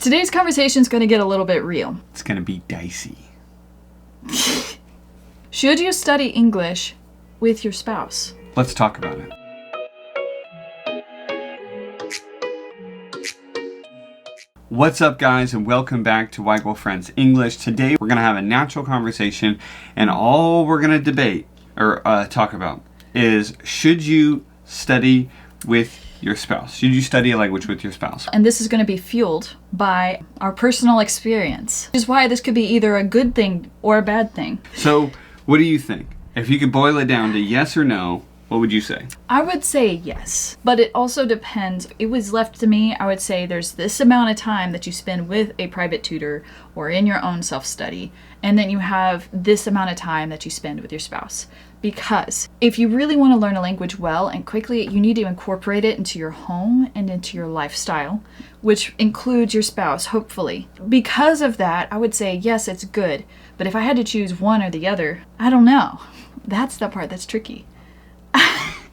Today's conversation is going to get a little bit real. It's going to be dicey. Should you study English with your spouse? Let's talk about it. What's up, guys, and welcome back to WaiGuo Friends English. Today we're going to have a natural conversation, and all we're going to debate or talk about is, should you study with your spouse? Should you study a language with your spouse? And this is going to be fueled by our personal experience, which is why this could be either a good thing or a bad thing. So, what do you think? If you could boil it down to yes or no, what would you say? I would say yes, but it also depends. It was left to me, I would say there's this amount of time that you spend with a private tutor or in your own self-study, and then you have this amount of time that you spend with your spouse. Because if you really want to learn a language well and quickly, you need to incorporate it into your home and into your lifestyle, which includes your spouse, hopefully. Because of that, I would say, yes, it's good. But if I had to choose one or the other, I don't know. That's the part that's tricky.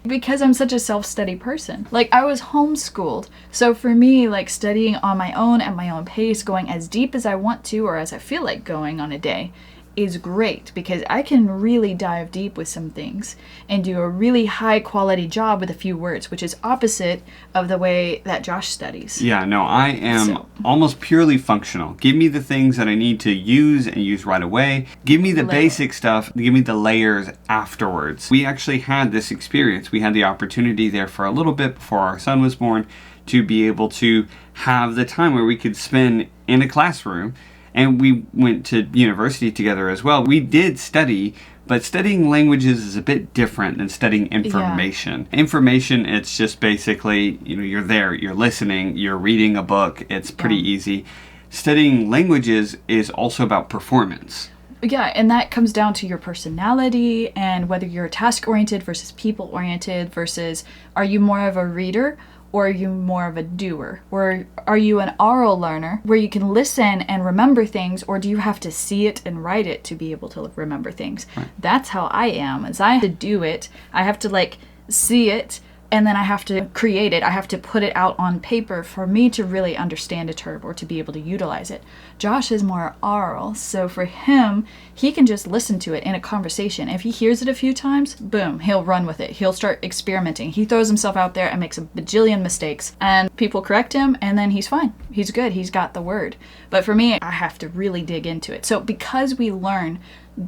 Because I'm such a self-study person. Like, I was homeschooled. So for me, like, studying on my own at my own pace, going as deep as I want to or as I feel like going on a day, is great because I can really dive deep with some things and do a really high quality job with a few words, which is opposite of the way that Josh studies. Yeah, no, I am almost purely functional. Give me the things that I need to use and use right away. Give me the basic stuff. Give me the layers afterwards. We actually had this experience. We had the opportunity there for a little bit before our son was born to be able to have the time where we could spend in a classroom. And we went to university together as well. We did study, but studying languages is a bit different than studying information. Yeah. Information, it's just basically, you're there, you're listening, you're reading a book. It's pretty easy. Studying languages is also about performance. Yeah, and that comes down to your personality and whether you're task-oriented versus people-oriented versus are you more of a reader or are you more of a doer? Or are you an oral learner where you can listen and remember things, or do you have to see it and write it to be able to remember things? Right. That's how I am. As I have to do it, I have to see it, and then I have to create it. I have to put it out on paper for me to really understand a term or to be able to utilize it. Josh is more oral, so for him, he can just listen to it in a conversation. If he hears it a few times, boom, he'll run with it. He'll start experimenting. He throws himself out there and makes a bajillion mistakes, and people correct him, and then he's fine. He's good. He's got the word. But for me, I have to really dig into it. So because we learn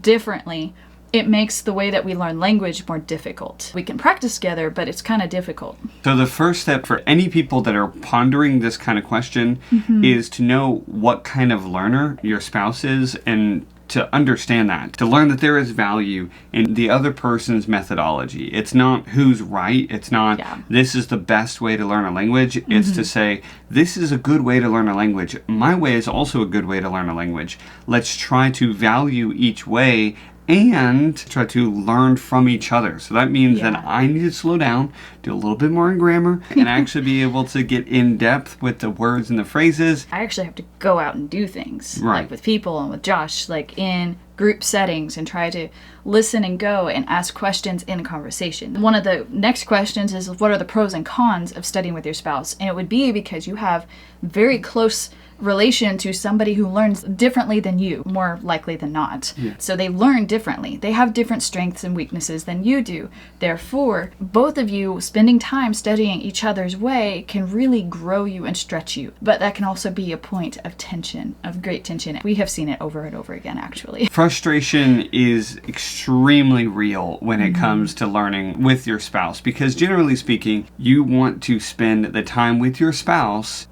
differently, it makes the way that we learn language more difficult. We can practice together, but it's kind of difficult. So the first step for any people that are pondering this kind of question is to know what kind of learner your spouse is and to understand that. To learn that there is value in the other person's methodology. It's not who's right. It's not this is the best way to learn a language. It's to say, this is a good way to learn a language. My way is also a good way to learn a language. Let's try to value each way and try to learn from each other. So that means that I need to slow down, do a little bit more in grammar, and actually be able to get in depth with the words and the phrases. I actually have to go out and do things, like with people and with Josh, like in group settings, and try to listen and go and ask questions in a conversation. One of the next questions is, what are the pros and cons of studying with your spouse? And it would be because you have very close relation to somebody who learns differently than you, more likely than not. So they learn differently. They have different strengths and weaknesses than you do. Therefore, both of you spending time studying each other's way can really grow you and stretch you. But that can also be a point of tension, of great tension. We have seen it over and over again, actually. Frustration is extremely real when it comes to learning with your spouse, because generally speaking, you want to spend the time with your spouse.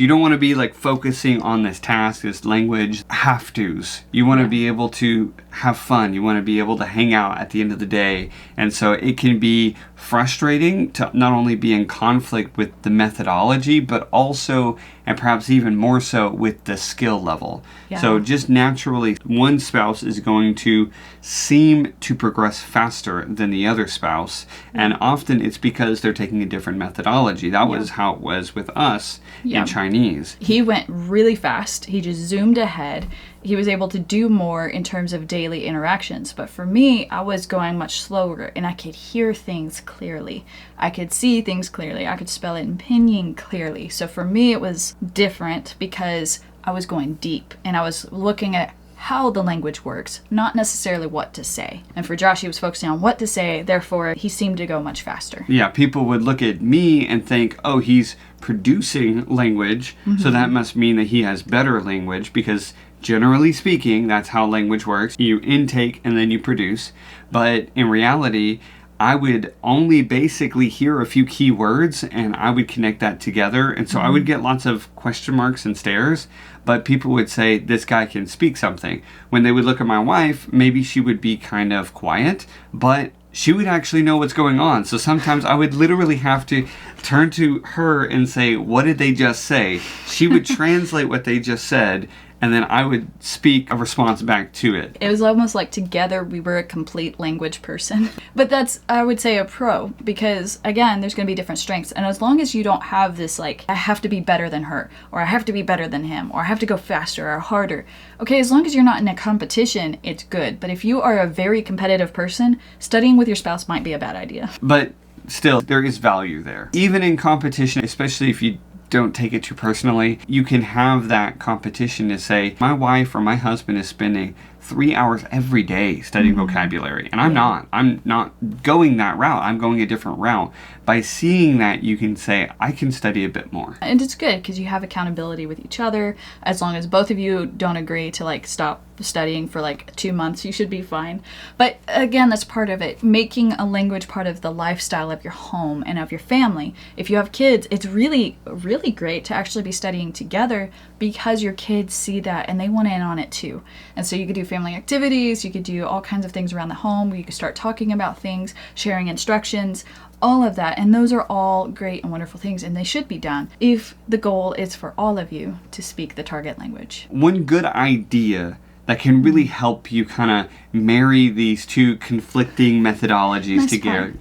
You don't want to be focusing on this task, this language have-tos. You want to be able to have fun. You want to be able to hang out at the end of the day. And so it can be frustrating to not only be in conflict with the methodology, but also, and perhaps even more so, with the skill level. So just naturally, one spouse is going to seem to progress faster than the other spouse. And often it's because they're taking a different methodology. That was how it was with us in Chinese. He went really fast. He just zoomed ahead. he was able to do more in terms of daily interactions. But for me, I was going much slower, and I could hear things clearly. I could see things clearly. I could spell it in pinyin clearly. So for me, it was different because I was going deep, and I was looking at how the language works, not necessarily what to say. And for Josh, he was focusing on what to say, therefore he seemed to go much faster. Yeah, people would look at me and think, oh, he's producing language, so that must mean that he has better language, because generally speaking, that's how language works. You intake and then you produce. But in reality, I would only basically hear a few key words and I would connect that together. And so I would get lots of question marks and stares, but people would say, this guy can speak something. When they would look at my wife, maybe she would be kind of quiet, but she would actually know what's going on. So sometimes I would literally have to turn to her and say, what did they just say? She would translate what they just said, and then I would speak a response back to it. It was almost like together we were a complete language person. But that's, I would say, a pro, because again, there's going to be different strengths. And as long as you don't have this like, I have to be better than her, or I have to be better than him, or I have to go faster or harder. Okay, as long as you're not in a competition, it's good. But if you are a very competitive person, studying with your spouse might be a bad idea. But still, there is value there. Even in competition, especially if you don't take it too personally, you can have that competition to say, my wife or my husband is spending 3 hours every day studying vocabulary, and I'm not going that route. I'm going a different route. By seeing that, you can say, I can study a bit more. And it's good because you have accountability with each other. As long as both of you don't agree to like stop studying for like 2 months, you should be fine. But again, that's part of it. Making a language part of the lifestyle of your home and of your family. If you have kids, it's really, really great to actually be studying together because your kids see that and they want in on it too. And so you could do family activities, you could do all kinds of things around the home where you could start talking about things, sharing instructions, all of that. And those are all great and wonderful things, and they should be done if the goal is for all of you to speak the target language. One good idea that can really help you kind of marry these two conflicting methodologies together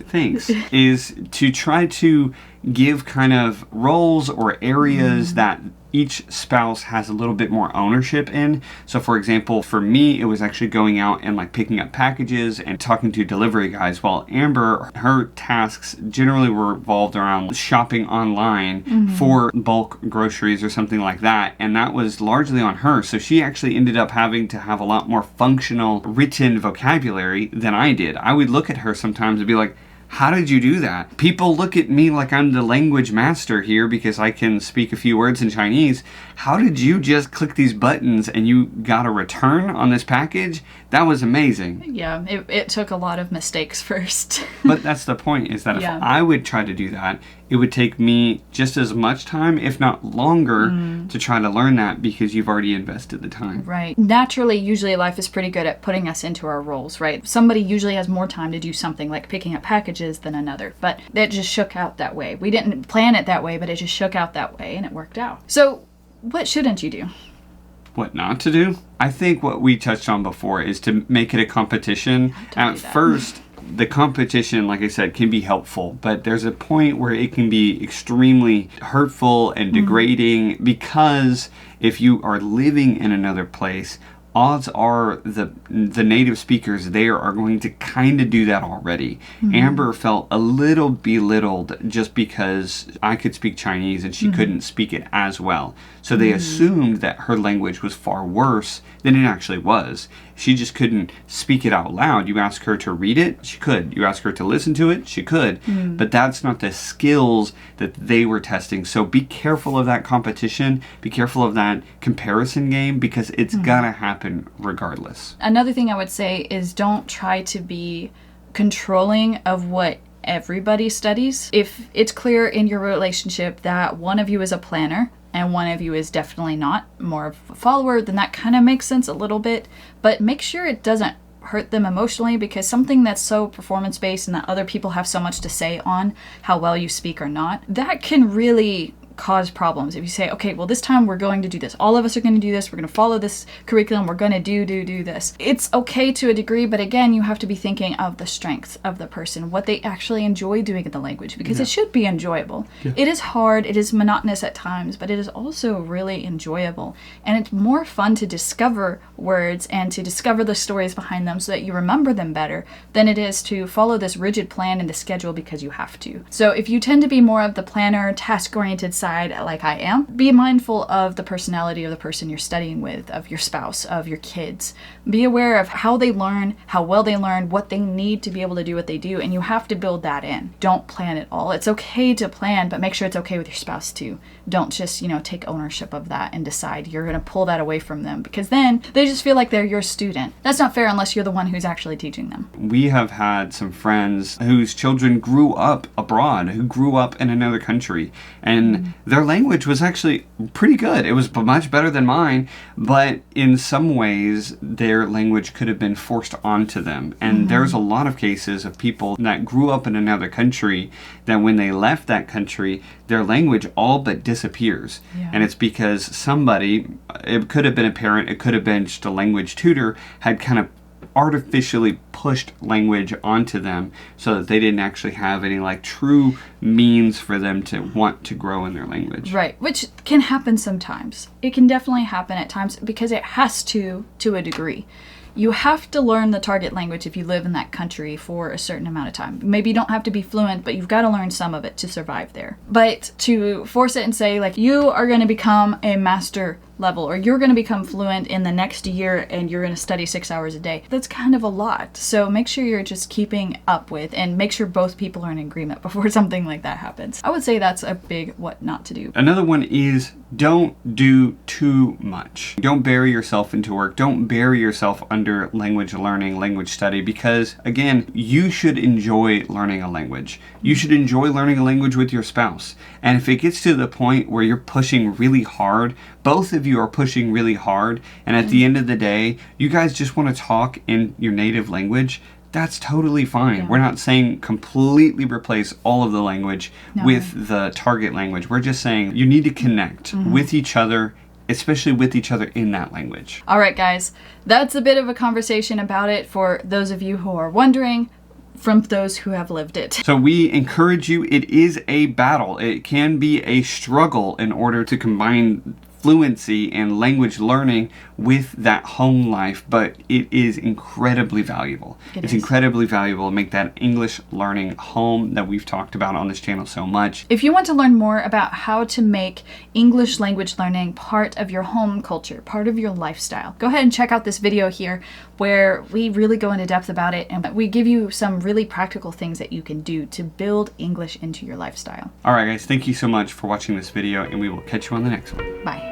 is to try to give kind of roles or areas that each spouse has a little bit more ownership in. So for example, for me, it was actually going out and like picking up packages and talking to delivery guys, while Amber, her tasks generally were revolved around shopping online for bulk groceries or something like that. And that was largely on her. So she actually ended up having to have a lot more functional written vocabulary than I did. I would look at her sometimes and be like, how did you do that? People look at me like I'm the language master here because I can speak a few words in Chinese. How did you just click these buttons and you got a return on this package? That was amazing. Yeah, it took a lot of mistakes first. But that's the point, is that if I would try to do that, it would take me just as much time, if not longer, to try to learn that because you've already invested the time. Right. Naturally, usually life is pretty good at putting us into our roles, right? Somebody usually has more time to do something like picking up packages than another, but that just shook out that way. We didn't plan it that way, but it just shook out that way and it worked out. So what shouldn't you do? What not to do? I think what we touched on before is to make it a competition. At first, the competition, like I said, can be helpful, but there's a point where it can be extremely hurtful and degrading because if you are living in another place, odds are the native speakers there are going to kind of do that already. Amber felt a little belittled just because I could speak Chinese and she couldn't speak it as well. So they assumed that her language was far worse than it actually was. She just couldn't speak it out loud. You ask her to read it, she could. You ask her to listen to it, she could. But that's not the skills that they were testing. So be careful of that competition. Be careful of that comparison game because it's gonna happen regardless. Another thing I would say is don't try to be controlling of what everybody studies. If it's clear in your relationship that one of you is a planner and one of you is definitely not, more of a follower, then that kind of makes sense a little bit. But make sure it doesn't hurt them emotionally, because something that's so performance-based and that other people have so much to say on how well you speak or not, that can really cause problems. If you say, okay, well, this time we're going to do this. All of us are going to do this. We're going to follow this curriculum. We're going to do this. It's okay to a degree, but again, you have to be thinking of the strengths of the person, what they actually enjoy doing in the language, because it should be enjoyable. Yeah. It is hard. It is monotonous at times, but it is also really enjoyable. And it's more fun to discover words and to discover the stories behind them so that you remember them better than it is to follow this rigid plan and the schedule because you have to. So if you tend to be more of the planner, task-oriented side like I am, be mindful of the personality of the person you're studying with, of your spouse, of your kids. Be aware of how they learn, how well they learn, what they need to be able to do what they do, and you have to build that in. Don't plan it all. It's okay to plan, but make sure it's okay with your spouse too. Don't just, take ownership of that and decide you're going to pull that away from them, because then they just feel like they're your student. That's not fair unless you're the one who's actually teaching them. We have had some friends whose children grew up abroad, who grew up in another country, and their language was actually pretty good. It was much better than mine, but in some ways their language could have been forced onto them. And there's a lot of cases of people that grew up in another country that when they left that country, their language all but disappears. Yeah. And it's because somebody, it could have been a parent, it could have been just a language tutor, had kind of artificially pushed language onto them so that they didn't actually have any true means for them to want to grow in their language. Right, which can happen sometimes. It can definitely happen at times because it has to a degree. You have to learn the target language if you live in that country for a certain amount of time. Maybe you don't have to be fluent, but you've got to learn some of it to survive there. But to force it and say, you are going to become a master level, or you're going to become fluent in the next year and you're going to study 6 hours a day, that's kind of a lot. So make sure you're just keeping up with, and make sure both people are in agreement before something like that happens. I would say that's a big what not to do. Another one is don't do too much. Don't bury yourself into work. Don't bury yourself under language learning, language study, because again, you should enjoy learning a language. You should enjoy learning a language with your spouse. And if it gets to the point where you're pushing really hard, both of you are pushing really hard, and at the end of the day, you guys just want to talk in your native language, that's totally fine. Yeah. We're not saying completely replace all of the language with the target language. We're just saying you need to connect with each other, especially with each other in that language. All right, guys, that's a bit of a conversation about it for those of you who are wondering, from those who have lived it. So we encourage you, it is a battle. It can be a struggle in order to combine fluency and language learning with that home life, but it is incredibly valuable. It's incredibly valuable to make that English learning home that we've talked about on this channel so much. If you want to learn more about how to make English language learning part of your home culture, part of your lifestyle, go ahead and check out this video here where we really go into depth about it, and we give you some really practical things that you can do to build English into your lifestyle. All right, guys, thank you so much for watching this video, and we will catch you on the next one. Bye.